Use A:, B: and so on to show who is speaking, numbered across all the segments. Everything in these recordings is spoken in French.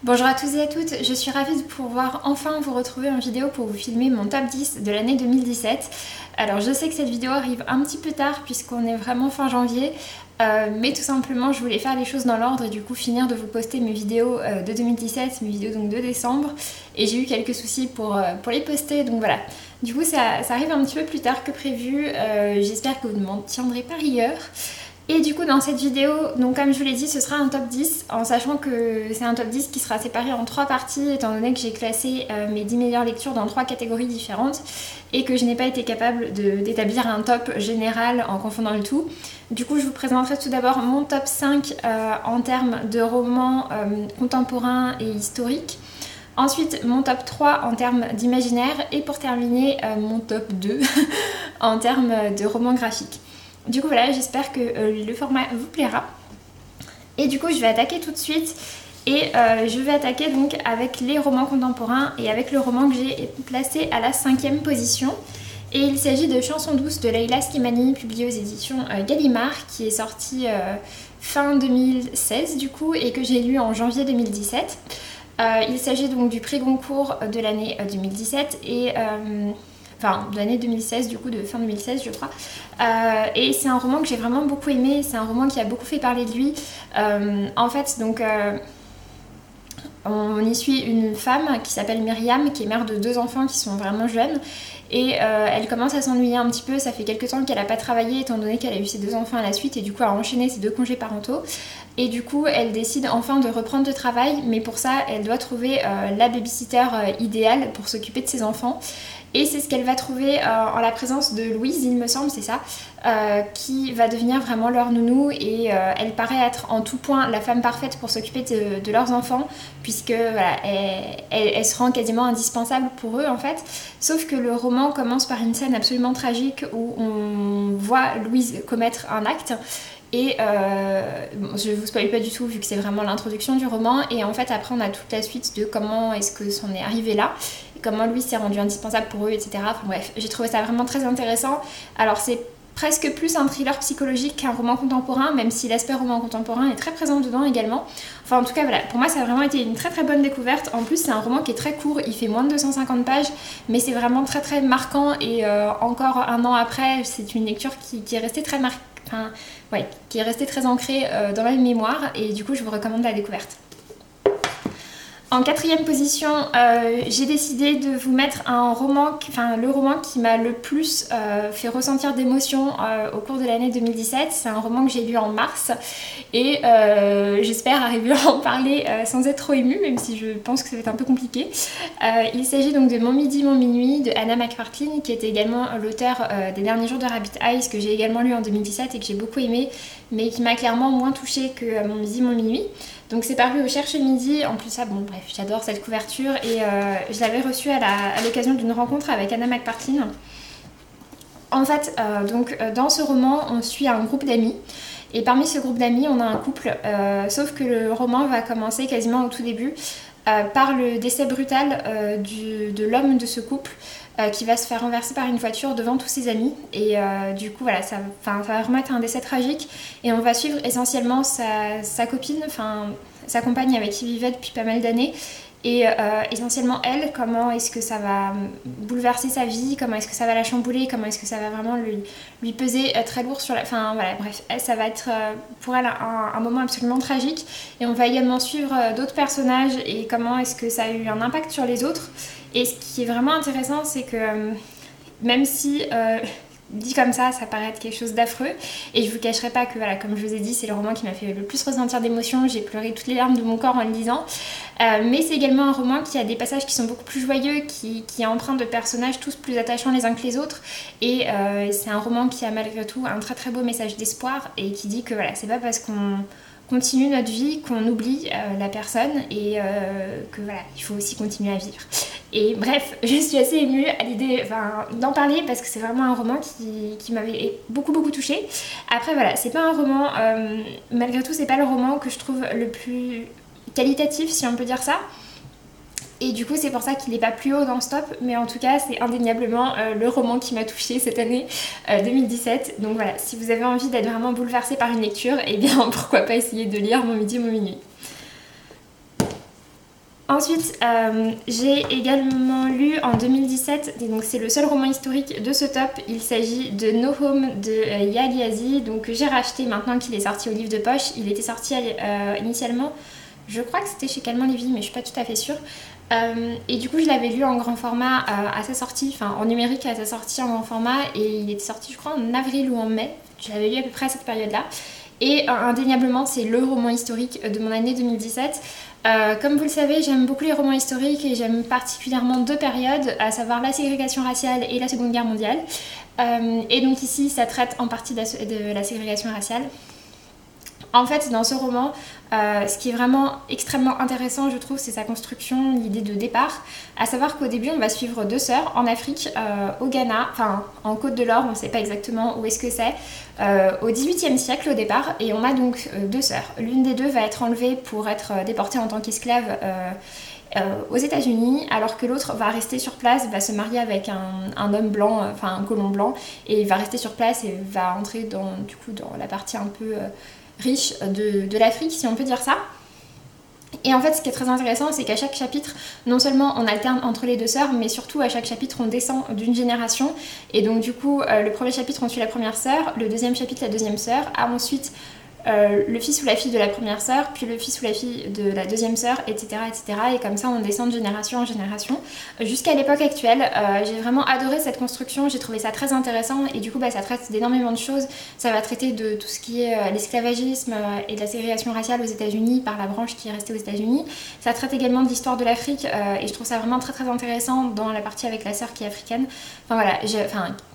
A: Bonjour à tous et à toutes, je suis ravie de pouvoir enfin vous retrouver en vidéo pour vous filmer mon top 10 de l'année 2017. Alors je sais que cette vidéo arrive un petit peu tard puisqu'on est vraiment fin janvier, mais tout simplement je voulais faire les choses dans l'ordre et du coup finir de vous poster mes vidéos de 2017, mes vidéos donc de décembre, et j'ai eu quelques soucis pour les poster, donc voilà. Du coup ça arrive un petit peu plus tard que prévu, j'espère que vous ne m'en tiendrez pas rigueur. Et du coup dans cette vidéo, donc comme je vous l'ai dit, ce sera un top 10 en sachant que c'est un top 10 qui sera séparé en 3 parties étant donné que j'ai classé mes 10 meilleures lectures dans 3 catégories différentes et que je n'ai pas été capable d'établir un top général en confondant le tout. Du coup je vous présenterai tout d'abord mon top 5 en termes de romans contemporains et historiques. Ensuite, mon top 3 en termes d'imaginaire et pour terminer, mon top 2 en termes de romans graphiques. Du coup voilà, j'espère que le format vous plaira. Et du coup je vais attaquer tout de suite. Et je vais attaquer donc avec les romans contemporains et avec le roman que j'ai placé à la 5e position. Et il s'agit de Chansons douces de Leila Slimani, publié aux éditions Gallimard, qui est sorti fin 2016 du coup et que j'ai lu en janvier 2017. Il s'agit donc du prix Goncourt de l'année 2017 et... enfin de l'année 2016 du coup, de fin 2016 je crois, et c'est un roman que j'ai vraiment beaucoup aimé, c'est un roman qui a beaucoup fait parler de lui. En fait donc on y suit une femme qui s'appelle Myriam, qui est mère de 2 enfants qui sont vraiment jeunes et elle commence à s'ennuyer un petit peu, ça fait quelques temps qu'elle n'a pas travaillé étant donné qu'elle a eu ses 2 enfants à la suite et du coup a enchaîné ses 2 congés parentaux. Et du coup, elle décide enfin de reprendre le travail, mais pour ça, elle doit trouver la babysitter idéale pour s'occuper de ses enfants. Et c'est ce qu'elle va trouver en la présence de Louise, il me semble, c'est ça, qui va devenir vraiment leur nounou et elle paraît être en tout point la femme parfaite pour s'occuper de leurs enfants puisque voilà, elle se rend quasiment indispensable pour eux en fait. Sauf que le roman commence par une scène absolument tragique où on voit Louise commettre un acte. Et bon, je vous spoil pas du tout vu que c'est vraiment l'introduction du roman et en fait après on a toute la suite de comment est-ce que c'en est arrivé là, et comment Louis s'est rendu indispensable pour eux, etc. Enfin bref, j'ai trouvé ça vraiment très intéressant. Alors c'est presque plus un thriller psychologique qu'un roman contemporain, même si l'aspect roman contemporain est très présent dedans également. Enfin en tout cas voilà, pour moi ça a vraiment été une très très bonne découverte. En plus c'est un roman qui est très court, il fait moins de 250 pages, mais c'est vraiment très très marquant et encore un an après, c'est une lecture qui est restée très marquante. Enfin, ouais, qui est resté très ancré dans ma mémoire et du coup je vous recommande la découverte. En 4e position, j'ai décidé de vous mettre un roman, le roman qui m'a le plus fait ressentir d'émotions au cours de l'année 2017. C'est un roman que j'ai lu en mars et j'espère arriver à en parler sans être trop émue, même si je pense que ça va être un peu compliqué. Il s'agit donc de Mon midi, mon minuit de Anna McPartlin, qui était également l'auteur des Derniers jours de Rabbit Eyes, que j'ai également lu en 2017 et que j'ai beaucoup aimé, mais qui m'a clairement moins touchée que Mon midi, mon minuit. Donc c'est paru au Cherche Midi, en plus ça, bon bref, j'adore cette couverture et je l'avais reçue à l'occasion d'une rencontre avec Anna McPartlin. En fait, dans ce roman, on suit un groupe d'amis et parmi ce groupe d'amis, on a un couple, sauf que le roman va commencer quasiment au tout début par le décès brutal de l'homme de ce couple qui va se faire renverser par une voiture devant tous ses amis et du coup voilà, ça va vraiment être un décès tragique et on va suivre essentiellement sa copine, sa compagne avec qui il vivait depuis pas mal d'années et essentiellement elle, comment est-ce que ça va bouleverser sa vie, comment est-ce que ça va la chambouler, comment est-ce que ça va vraiment lui peser très lourd sur la... Enfin voilà, bref, ça va être pour elle un moment absolument tragique et on va également suivre d'autres personnages et comment est-ce que ça a eu un impact sur les autres. Et ce qui est vraiment intéressant, c'est que même si dit comme ça paraît être quelque chose d'affreux, et je vous cacherai pas que voilà, comme je vous ai dit, c'est le roman qui m'a fait le plus ressentir d'émotions, j'ai pleuré toutes les larmes de mon corps en le lisant, mais c'est également un roman qui a des passages qui sont beaucoup plus joyeux, qui est empreint de personnages tous plus attachants les uns que les autres, et c'est un roman qui a malgré tout un très très beau message d'espoir, et qui dit que voilà, c'est pas parce qu'on continue notre vie qu'on oublie la personne et que voilà, il faut aussi continuer à vivre. Et bref, je suis assez émue à l'idée d'en parler parce que c'est vraiment un roman qui m'avait beaucoup beaucoup touchée. Après voilà, c'est pas un roman, malgré tout c'est pas le roman que je trouve le plus qualitatif si on peut dire ça. Et du coup c'est pour ça qu'il n'est pas plus haut dans ce top, mais en tout cas c'est indéniablement le roman qui m'a touchée cette année 2017. Donc voilà, si vous avez envie d'être vraiment bouleversé par une lecture, eh bien pourquoi pas essayer de lire Mon midi, mon minuit. Ensuite, j'ai également lu en 2017, et donc c'est le seul roman historique de ce top, il s'agit de No Home de Yaa Gyasi, donc que j'ai racheté maintenant qu'il est sorti au livre de poche. Il était sorti initialement, je crois que c'était chez Calment Lévy, mais je suis pas tout à fait sûre. Et du coup je l'avais lu en grand format à sa sortie, enfin en numérique à sa sortie en grand format, et il était sorti je crois en avril ou en mai, je l'avais lu à peu près à cette période-là. Et indéniablement c'est le roman historique de mon année 2017. Comme vous le savez, j'aime beaucoup les romans historiques et j'aime particulièrement deux périodes, à savoir la ségrégation raciale et la Seconde Guerre mondiale. Et donc ici, ça traite en partie de la ségrégation raciale. En fait, dans ce roman, ce qui est vraiment extrêmement intéressant, je trouve, c'est sa construction, l'idée de départ. À savoir qu'au début, on va suivre deux sœurs en Afrique, au Ghana, enfin en Côte de l'Or, on ne sait pas exactement où est-ce que c'est, au XVIIIe siècle au départ. Et on a donc deux sœurs. L'une des deux va être enlevée pour être déportée en tant qu'esclave aux États-Unis, alors que l'autre va rester sur place, va se marier avec un homme blanc, enfin un colon blanc, et il va rester sur place et va entrer dans la partie un peu riche de l'Afrique, si on peut dire ça. Et en fait, ce qui est très intéressant, c'est qu'à chaque chapitre, non seulement on alterne entre les deux sœurs, mais surtout à chaque chapitre, on descend d'une génération. Et donc du coup, le premier chapitre, on suit la première sœur, le deuxième chapitre, la deuxième sœur, ensuite le fils ou la fille de la première sœur, puis le fils ou la fille de la deuxième sœur, etc., etc. Et comme ça, on descend de génération en génération jusqu'à l'époque actuelle. J'ai vraiment adoré cette construction, j'ai trouvé ça très intéressant et du coup, ça traite d'énormément de choses. Ça va traiter de tout ce qui est l'esclavagisme et de la ségrégation raciale aux États-Unis par la branche qui est restée aux États-Unis. Ça traite également de l'histoire de l'Afrique et je trouve ça vraiment très très intéressant dans la partie avec la sœur qui est africaine. Enfin voilà,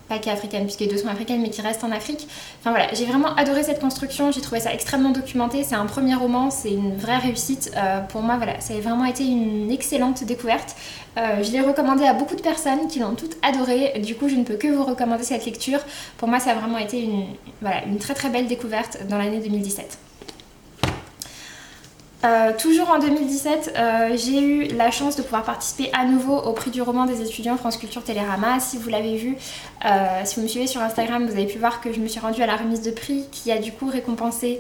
A: pas qui est africaine puisque les deux sont africaines mais qui restent en Afrique. Enfin voilà, j'ai vraiment adoré cette construction, j'ai trouvé ça extrêmement documenté, c'est un premier roman, c'est une vraie réussite. Pour moi voilà, ça a vraiment été une excellente découverte. Je l'ai recommandé à beaucoup de personnes qui l'ont toutes adoré, du coup je ne peux que vous recommander cette lecture. Pour moi ça a vraiment été une très très belle découverte dans l'année 2017. Toujours en 2017, j'ai eu la chance de pouvoir participer à nouveau au prix du roman des étudiants France Culture Télérama. Si vous l'avez vu, si vous me suivez sur Instagram, vous avez pu voir que je me suis rendue à la remise de prix qui a du coup récompensé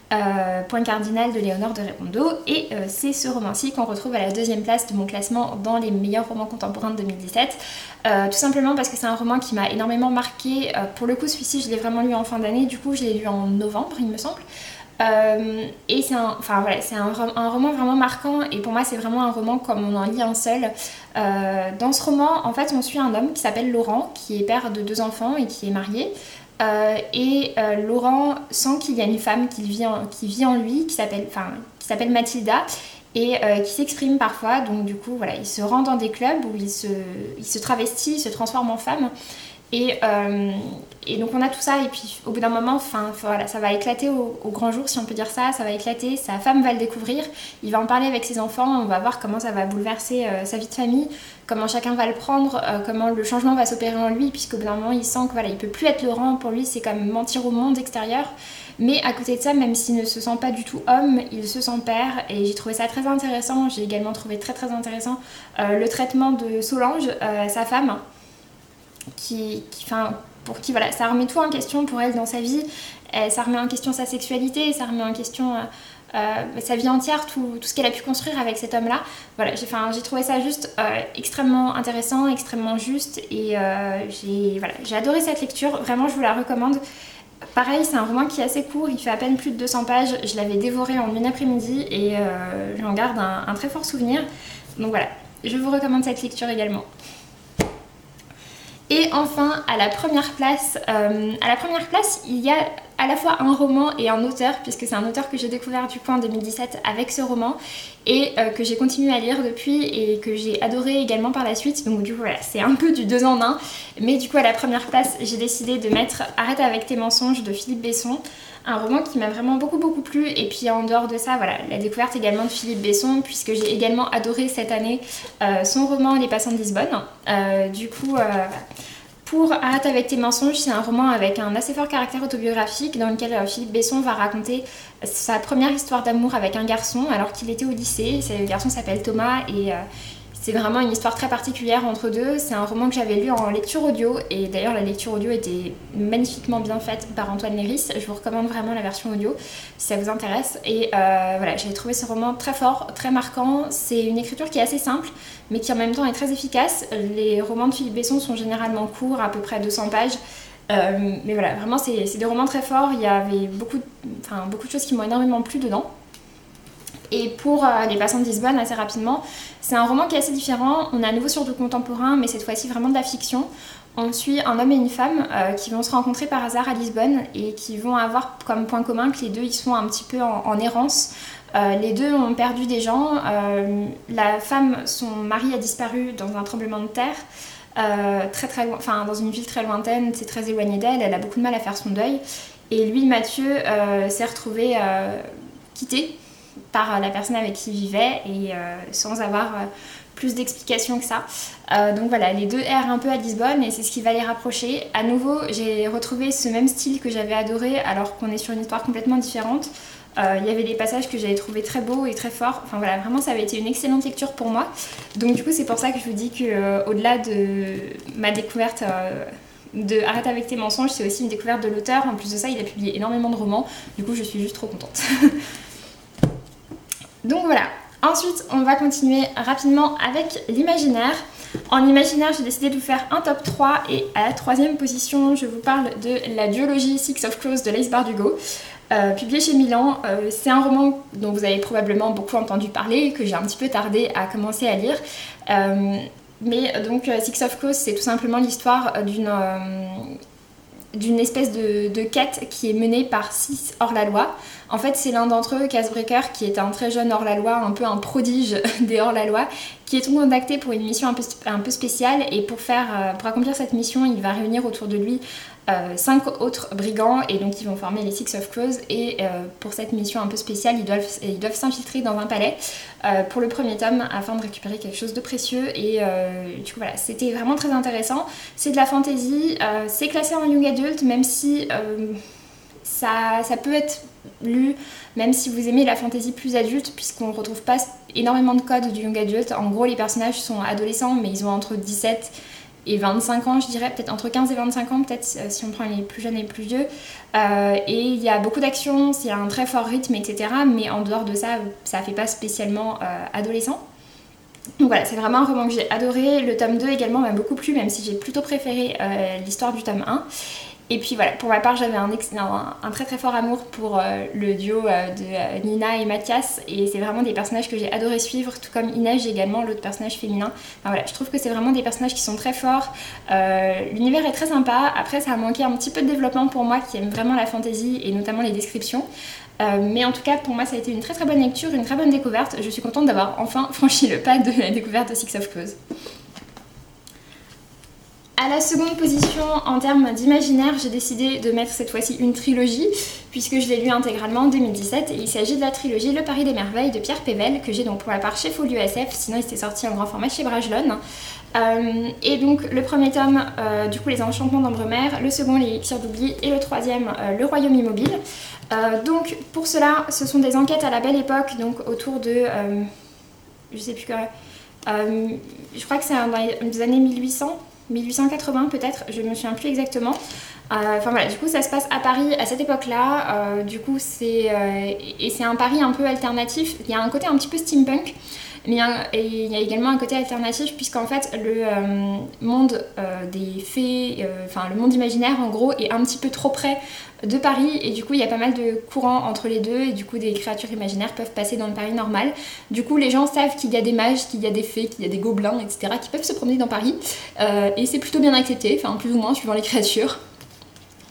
A: Point Cardinal de Léonore de Répondeau. Et c'est ce roman-ci qu'on retrouve à la deuxième place de mon classement dans les meilleurs romans contemporains de 2017. Tout simplement parce que c'est un roman qui m'a énormément marqué. Pour le coup, celui-ci, je l'ai vraiment lu en fin d'année. Du coup, je l'ai lu en novembre, il me semble. Et c'est un roman vraiment marquant et pour moi c'est vraiment un roman comme on en lit un seul. Dans ce roman en fait on suit un homme qui s'appelle Laurent qui est père de deux enfants et qui est marié Laurent sent qu'il y a une femme qui vit en lui qui s'appelle Mathilda et qui s'exprime parfois, donc du coup voilà, il se rend dans des clubs où il se travestit, il se transforme en femme. Et donc on a tout ça et puis au bout d'un moment, voilà, ça va éclater au grand jour si on peut dire ça, ça va éclater, sa femme va le découvrir, il va en parler avec ses enfants, on va voir comment ça va bouleverser sa vie de famille, comment chacun va le prendre, comment le changement va s'opérer en lui puisqu'au bout d'un moment il sent que voilà, il peut plus être Laurent, pour lui c'est comme mentir au monde extérieur. Mais à côté de ça, même s'il ne se sent pas du tout homme, il se sent père et j'ai trouvé ça très intéressant. J'ai également trouvé très très intéressant le traitement de Solange, sa femme, pour qui voilà, ça remet tout en question pour elle dans sa vie, ça remet en question sa sexualité, ça remet en question sa vie entière, tout ce qu'elle a pu construire avec cet homme-là. Voilà, j'ai trouvé ça juste extrêmement intéressant, extrêmement juste et j'ai adoré cette lecture, vraiment je vous la recommande. Pareil, c'est un roman qui est assez court, il fait à peine plus de 200 pages, je l'avais dévoré en une après-midi et j'en garde un très fort souvenir. Donc voilà, je vous recommande cette lecture également. Et enfin, à la première place, il y a à la fois un roman et un auteur, puisque c'est un auteur que j'ai découvert du coup en 2017 avec ce roman et que j'ai continué à lire depuis et que j'ai adoré également par la suite. Donc du coup voilà, c'est un peu du 2 en 1. Mais du coup à la première place, j'ai décidé de mettre Arrête avec tes mensonges de Philippe Besson. Un roman qui m'a vraiment beaucoup plu et puis en dehors de ça, voilà, la découverte également de Philippe Besson puisque j'ai également adoré cette année son roman Les Passants de Lisbonne. Pour Arrête avec tes mensonges, c'est un roman avec un assez fort caractère autobiographique dans lequel Philippe Besson va raconter sa première histoire d'amour avec un garçon alors qu'il était au lycée. Ce garçon s'appelle Thomas et C'est vraiment une histoire très particulière entre deux. C'est un roman que j'avais lu en lecture audio et d'ailleurs la lecture audio était magnifiquement bien faite par Antoine Léris. Je vous recommande vraiment la version audio si ça vous intéresse. Et voilà, j'ai trouvé ce roman très fort, très marquant. C'est une écriture qui est assez simple mais qui en même temps est très efficace. Les romans de Philippe Besson sont généralement courts, à peu près 200 pages. Mais voilà, vraiment c'est des romans très forts. Il y avait beaucoup de choses qui m'ont énormément plu dedans. Et pour Les Passants de Lisbonne, assez rapidement, c'est un roman qui est assez différent. On est à nouveau sur du contemporain, mais cette fois-ci vraiment de la fiction. On suit un homme et une femme qui vont se rencontrer par hasard à Lisbonne et qui vont avoir comme point commun que les deux ils sont un petit peu en errance. Les deux ont perdu des gens. La femme, son mari a disparu dans un tremblement de terre. Très loin, enfin dans une ville très lointaine, c'est très éloigné d'elle, elle a beaucoup de mal à faire son deuil. Et lui, Mathieu, s'est retrouvé quitté par la personne avec qui il vivait et sans avoir plus d'explications que ça. Donc voilà, les deux errent un peu à Lisbonne et c'est ce qui va les rapprocher. À nouveau, j'ai retrouvé ce même style que j'avais adoré alors qu'on est sur une histoire complètement différente. Il y avait des passages que j'avais trouvé très beaux et très forts. Enfin voilà, vraiment ça avait été une excellente lecture pour moi. Donc du coup c'est pour ça que je vous dis que au-delà de ma découverte de Arrête avec tes mensonges, c'est aussi une découverte de l'auteur. En plus de ça, il a publié énormément de romans. Du coup je suis juste trop contente. Donc voilà. Ensuite, on va continuer rapidement avec l'imaginaire. En imaginaire, j'ai décidé de vous faire un top 3 et à la troisième position, je vous parle de la duologie Six of Crows de Laïs Bardugo. Publié chez Milan. C'est un roman dont vous avez probablement beaucoup entendu parler, que j'ai un petit peu tardé à commencer à lire. Mais donc Six of Crows, c'est tout simplement l'histoire d'une espèce de quête qui est menée par 6 hors-la-loi. En fait, c'est l'un d'entre eux, Casebreaker, qui est un très jeune hors-la-loi, un peu un prodige des hors-la-loi, qui est contacté pour une mission un peu spéciale. Et pour accomplir cette mission, il va réunir autour de lui 5 autres brigands, et donc ils vont former les Six of Crows. Et pour cette mission un peu spéciale, ils doivent s'infiltrer dans un palais pour le premier tome afin de récupérer quelque chose de précieux. Et du coup voilà, c'était vraiment très intéressant. C'est de la fantasy, c'est classé en young adult, même si ça peut être lu même si vous aimez la fantasy plus adulte, puisqu'on ne retrouve pas énormément de codes du young adult. En gros, les personnages sont adolescents, mais ils ont entre 17 et 25 ans, je dirais, peut-être entre 15 et 25 ans, peut-être si on prend les plus jeunes et les plus vieux. Et il y a beaucoup d'action, il y a un très fort rythme, etc. Mais en dehors de ça, ça ne fait pas spécialement adolescent. Donc voilà, c'est vraiment un roman que j'ai adoré. Le tome 2 également m'a beaucoup plu, même si j'ai plutôt préféré l'histoire du tome 1. Et puis voilà, pour ma part, j'avais un très très fort amour pour le duo de Nina et Mathias. Et c'est vraiment des personnages que j'ai adoré suivre, tout comme Inès également, l'autre personnage féminin. Enfin voilà, je trouve que c'est vraiment des personnages qui sont très forts. L'univers est très sympa. Après, ça a manqué un petit peu de développement pour moi, qui aime vraiment la fantasy et notamment les descriptions. Mais en tout cas, pour moi, ça a été une très très bonne lecture, une très bonne découverte. Je suis contente d'avoir enfin franchi le pas de la découverte de Six of Crows. À la seconde position, en termes d'imaginaire, j'ai décidé de mettre cette fois-ci une trilogie, puisque je l'ai lu intégralement en 2017, et il s'agit de la trilogie Le Paris des Merveilles de Pierre Pével, que j'ai donc pour la part chez Folio SF, sinon il s'était sorti en grand format chez Brajlon. Et donc le premier tome, du coup Les Enchantements d'Ambremer, le second Les Élixirs d'Oubli, et le troisième Le Royaume Immobile. Donc pour cela, ce sont des enquêtes à la Belle Époque, donc autour de... je sais plus quoi... je crois que c'est dans les années 1880 peut-être, je ne me souviens plus exactement. Enfin voilà, du coup ça se passe à Paris à cette époque-là. Du coup c'est un Paris un peu alternatif. Il y a un côté un petit peu steampunk, mais il y a également un côté alternatif puisqu'en fait le monde des fées, enfin le monde imaginaire en gros est un petit peu trop près de Paris, et du coup il y a pas mal de courants entre les deux, et du coup des créatures imaginaires peuvent passer dans le Paris normal. Du coup les gens savent qu'il y a des mages, qu'il y a des fées, qu'il y a des gobelins, etc. qui peuvent se promener dans Paris, et c'est plutôt bien accepté, enfin plus ou moins suivant les créatures.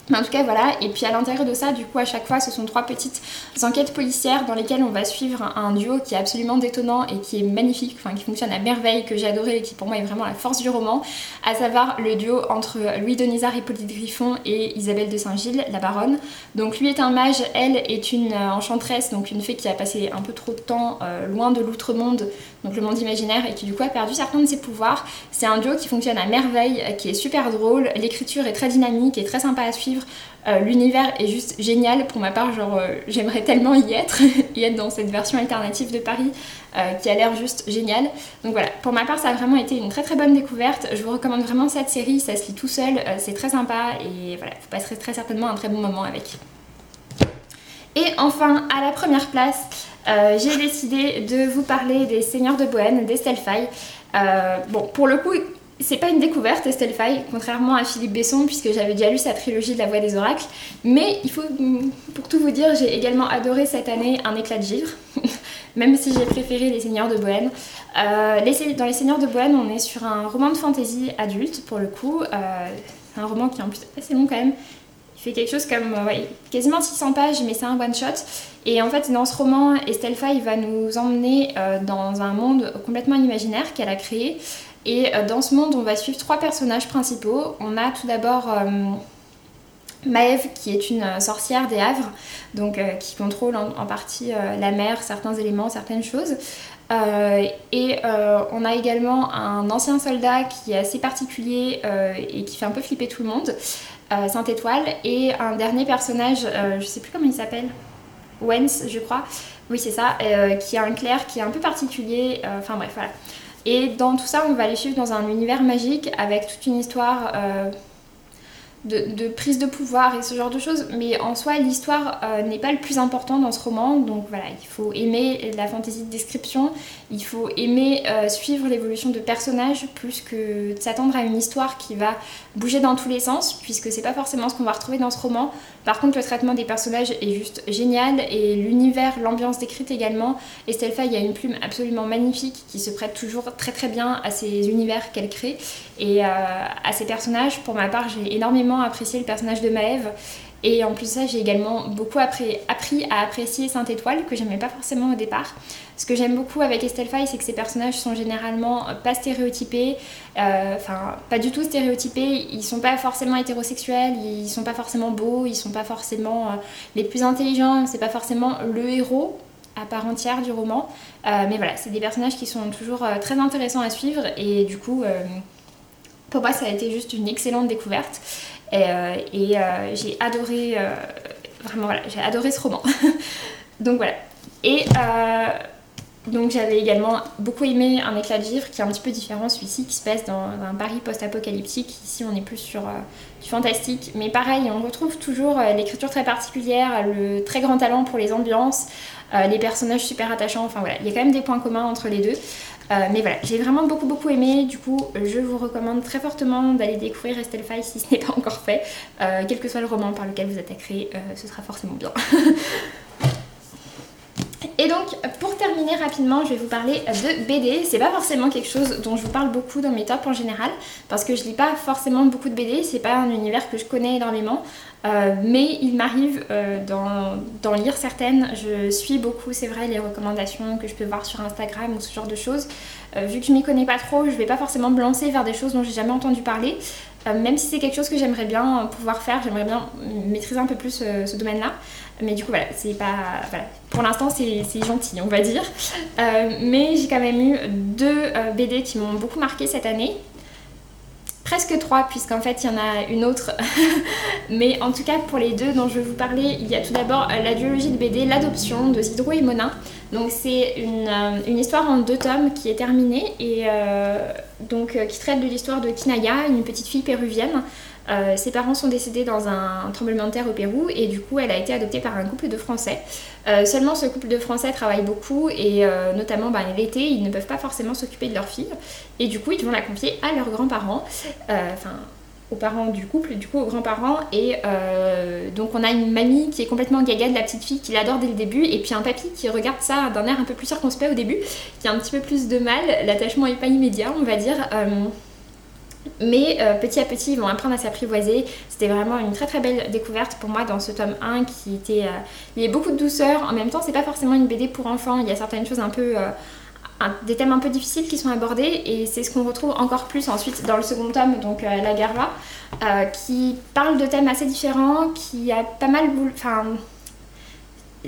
A: Mais en tout cas voilà, et puis à l'intérieur de ça, du coup à chaque fois ce sont 3 petites enquêtes policières dans lesquelles on va suivre un duo qui est absolument détonnant et qui est magnifique, enfin qui fonctionne à merveille, que j'ai adoré et qui pour moi est vraiment la force du roman, à savoir le duo entre Louis Denisard, Hippolyte Griffon et Isabelle de Saint-Gilles, la baronne. Donc lui est un mage, elle est une enchanteresse, donc une fée qui a passé un peu trop de temps loin de l'outre-monde, donc le monde imaginaire, et qui du coup a perdu certains de ses pouvoirs. C'est un duo qui fonctionne à merveille, qui est super drôle, l'écriture est très dynamique et très sympa à suivre. suivre. L'univers est juste génial pour ma part, genre j'aimerais tellement y être, y être dans cette version alternative de Paris qui a l'air juste géniale. Donc voilà, pour ma part ça a vraiment été une très très bonne découverte. Je vous recommande vraiment cette série, ça se lit tout seul, c'est très sympa et voilà, vous passerez très certainement un très bon moment avec. Et enfin, à la première place, j'ai décidé de vous parler des Seigneurs de Bohême d'Estelle Faye. Bon, pour le coup, c'est pas une découverte Estelle Faye, contrairement à Philippe Besson, puisque j'avais déjà lu sa trilogie de la Voix des Oracles. Mais il faut, pour tout vous dire, j'ai également adoré cette année Un éclat de givre, même si j'ai préféré Les Seigneurs de Bohême. Dans Les Seigneurs de Bohême, on est sur un roman de fantasy adulte, pour le coup. C'est un roman qui est en plus assez long quand même. Il fait quelque chose comme quasiment 600 pages, mais c'est un one-shot. Et en fait, dans ce roman, Estelle Faye va nous emmener dans un monde complètement imaginaire qu'elle a créé. Et dans ce monde, on va suivre 3 personnages principaux. On a tout d'abord Maëve, qui est une sorcière des Havres, donc qui contrôle en partie la mer, certains éléments, certaines choses. Et on a également un ancien soldat qui est assez particulier et qui fait un peu flipper tout le monde, Saint-Étoile, et un dernier personnage, je sais plus comment il s'appelle, Wens je crois, oui c'est ça, qui a un clerc qui est un peu particulier, enfin bref voilà. Et dans tout ça on va les suivre dans un univers magique avec toute une histoire de prise de pouvoir et ce genre de choses, mais en soi l'histoire n'est pas le plus important dans ce roman, donc voilà, il faut aimer la fantaisie de description, il faut aimer suivre l'évolution de personnages plus que de s'attendre à une histoire qui va bouger dans tous les sens, puisque c'est pas forcément ce qu'on va retrouver dans ce roman. Par contre le traitement des personnages est juste génial et l'univers, l'ambiance décrite également. Estelle Faye a une plume absolument magnifique qui se prête toujours très très bien à ces univers qu'elle crée et à ces personnages. Pour ma part j'ai énormément apprécié le personnage de Maëve et en plus de ça j'ai également beaucoup appris à apprécier Saint-Étoile que j'aimais pas forcément au départ. Ce que j'aime beaucoup avec Estelle Faye, c'est que ses personnages sont généralement pas stéréotypés, enfin pas du tout stéréotypés, ils sont pas forcément hétérosexuels, ils sont pas forcément beaux, ils sont pas forcément les plus intelligents, c'est pas forcément le héros à part entière du roman, mais voilà, c'est des personnages qui sont toujours très intéressants à suivre et du coup pour moi ça a été juste une excellente découverte et j'ai adoré, vraiment voilà, j'ai adoré ce roman. Donc voilà. Et donc j'avais également beaucoup aimé Un éclat de givre qui est un petit peu différent, celui-ci qui se passe dans un Paris post-apocalyptique. Ici on est plus sur du fantastique, mais pareil on retrouve toujours l'écriture très particulière, le très grand talent pour les ambiances, les personnages super attachants, enfin voilà, il y a quand même des points communs entre les deux. Mais voilà, j'ai vraiment beaucoup aimé, du coup je vous recommande très fortement d'aller découvrir Estelle Faye si ce n'est pas encore fait, quel que soit le roman par lequel vous attaquerez, ce sera forcément bien. Et donc pour terminer rapidement je vais vous parler de BD. C'est pas forcément quelque chose dont je vous parle beaucoup dans mes tops en général parce que je lis pas forcément beaucoup de BD, c'est pas un univers que je connais énormément, mais il m'arrive d'en lire certaines. Je suis beaucoup, c'est vrai, les recommandations que je peux voir sur Instagram ou ce genre de choses. Vu que je m'y connais pas trop, je vais pas forcément me lancer vers des choses dont j'ai jamais entendu parler, même si c'est quelque chose que j'aimerais bien pouvoir faire, j'aimerais bien maîtriser un peu plus ce domaine-là. Mais du coup voilà, c'est pas, voilà, pour l'instant c'est gentil on va dire, mais j'ai quand même eu 2 BD qui m'ont beaucoup marqué cette année. Presque 3 puisqu'en fait il y en a une autre mais en tout cas pour les 2 dont je vais vous parler, il y a tout d'abord la duologie de BD L'Adoption de Zidrou et Monin. Donc c'est une histoire en 2 tomes qui est terminée et qui traite de l'histoire de Kinaya, une petite fille péruvienne. Ses parents sont décédés dans un tremblement de terre au Pérou et du coup elle a été adoptée par un couple de Français. Seulement ce couple de Français travaille beaucoup et notamment l'été ils ne peuvent pas forcément s'occuper de leur fille et du coup ils vont la confier à leurs grands-parents, aux parents du couple, du coup aux grands-parents et donc on a une mamie qui est complètement gaga de la petite fille qui l'adore dès le début et puis un papy qui regarde ça d'un air un peu plus circonspect au début, qui a un petit peu plus de mal, l'attachement est pas immédiat on va dire. Mais petit à petit ils vont apprendre à s'apprivoiser. C'était vraiment une très belle découverte pour moi dans ce tome 1 qui était... il y a beaucoup de douceur, en même temps c'est pas forcément une BD pour enfants, il y a certaines choses un peu... des thèmes un peu difficiles qui sont abordés et c'est ce qu'on retrouve encore plus ensuite dans le second tome, donc La Guerra, qui parle de thèmes assez différents, qui a pas mal...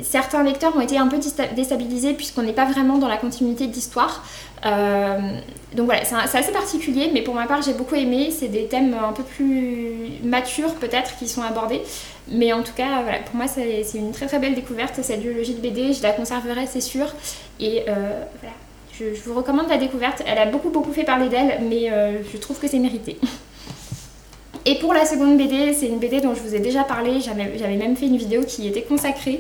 A: certains lecteurs ont été un peu déstabilisés puisqu'on n'est pas vraiment dans la continuité de l'histoire. Donc voilà, c'est assez particulier, mais pour ma part j'ai beaucoup aimé. C'est des thèmes un peu plus matures peut-être qui sont abordés. Mais en tout cas, voilà, pour moi c'est une très très belle découverte cette duologie de BD. Je la conserverai, c'est sûr. Et voilà, je vous recommande la découverte. Elle a beaucoup fait parler d'elle, mais je trouve que c'est mérité. Et pour la seconde BD, c'est une BD dont je vous ai déjà parlé, j'avais même fait une vidéo qui y était consacrée.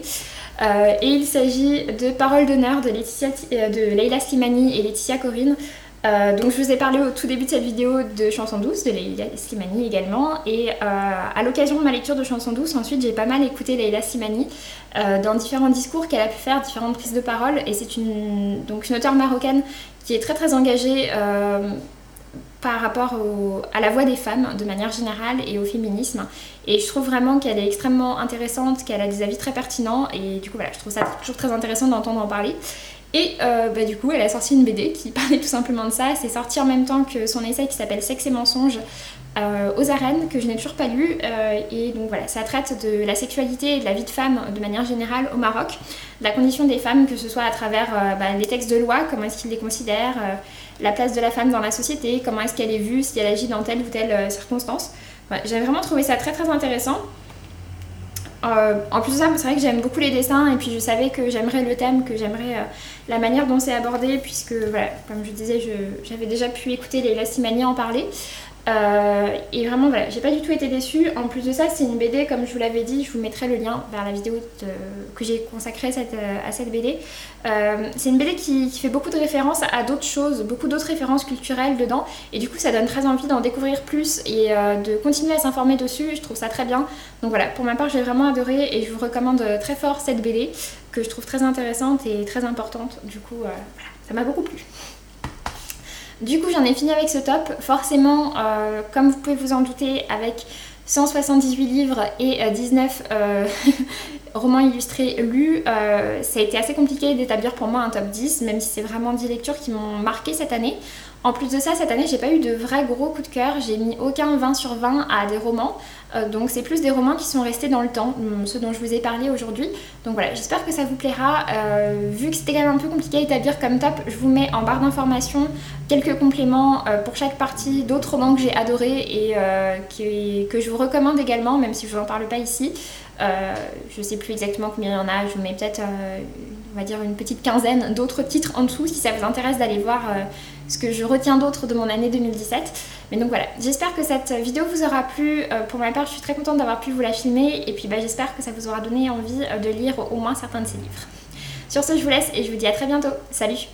A: Et il s'agit de Parole d'honneur de Leila Slimani et Laetitia Corine. Donc je vous ai parlé au tout début de cette vidéo de Chansons douces, de Leila Slimani également. Et à l'occasion de ma lecture de Chansons douces, ensuite j'ai pas mal écouté Leila Slimani dans différents discours qu'elle a pu faire, différentes prises de parole. Et c'est une auteure marocaine qui est très engagée par rapport à la voix des femmes de manière générale et au féminisme. Et je trouve vraiment qu'elle est extrêmement intéressante, qu'elle a des avis très pertinents et du coup voilà, je trouve ça toujours très intéressant d'entendre en parler. Et du coup elle a sorti une BD qui parlait tout simplement de ça. C'est sorti en même temps que son essai qui s'appelle Sexe et mensonges aux arènes, que je n'ai toujours pas lu. Et donc voilà, ça traite de la sexualité et de la vie de femme de manière générale au Maroc, de la condition des femmes, que ce soit à travers les textes de loi, comment est-ce qu'ils les considèrent, la place de la femme dans la société, comment est-ce qu'elle est vue, si elle agit dans telle ou telle circonstance. Voilà, j'ai vraiment trouvé ça très intéressant. En plus de ça, c'est vrai que j'aime beaucoup les dessins et puis je savais que j'aimerais le thème, que j'aimerais la manière dont c'est abordé, puisque voilà, comme je disais, j'avais déjà pu écouter Leila Slimani en parler. Et vraiment voilà, j'ai pas du tout été déçue. En plus de ça, c'est une BD, comme je vous l'avais dit, je vous mettrai le lien vers la vidéo que j'ai consacrée à cette BD. C'est une BD qui fait beaucoup de références à d'autres choses, beaucoup d'autres références culturelles dedans, et du coup ça donne très envie d'en découvrir plus et de continuer à s'informer dessus. Je trouve ça très bien. Donc voilà, pour ma part j'ai vraiment adoré et je vous recommande très fort cette BD que je trouve très intéressante et très importante. Du coup voilà, ça m'a beaucoup plu. Du coup j'en ai fini avec ce top. Forcément, comme vous pouvez vous en douter, avec 178 livres et 19 romans illustrés lus, ça a été assez compliqué d'établir pour moi un top 10, même si c'est vraiment 10 lectures qui m'ont marqué cette année. En plus de ça, cette année, j'ai pas eu de vrais gros coups de cœur, j'ai mis aucun 20 sur 20 à des romans, donc c'est plus des romans qui sont restés dans le temps, ceux dont je vous ai parlé aujourd'hui. Donc voilà, j'espère que ça vous plaira. Vu que c'était quand même un peu compliqué à établir comme top, je vous mets en barre d'informations quelques compléments pour chaque partie, d'autres romans que j'ai adorés et que je vous recommande également, même si je vous en parle pas ici. Je sais plus exactement combien il y en a, je vous mets peut-être on va dire une petite quinzaine d'autres titres en dessous si ça vous intéresse d'aller voir ce que je retiens d'autres de mon année 2017. Mais donc voilà, j'espère que cette vidéo vous aura plu. Pour ma part, je suis très contente d'avoir pu vous la filmer et puis j'espère que ça vous aura donné envie de lire au moins certains de ces livres. Sur ce, je vous laisse et je vous dis à très bientôt. Salut!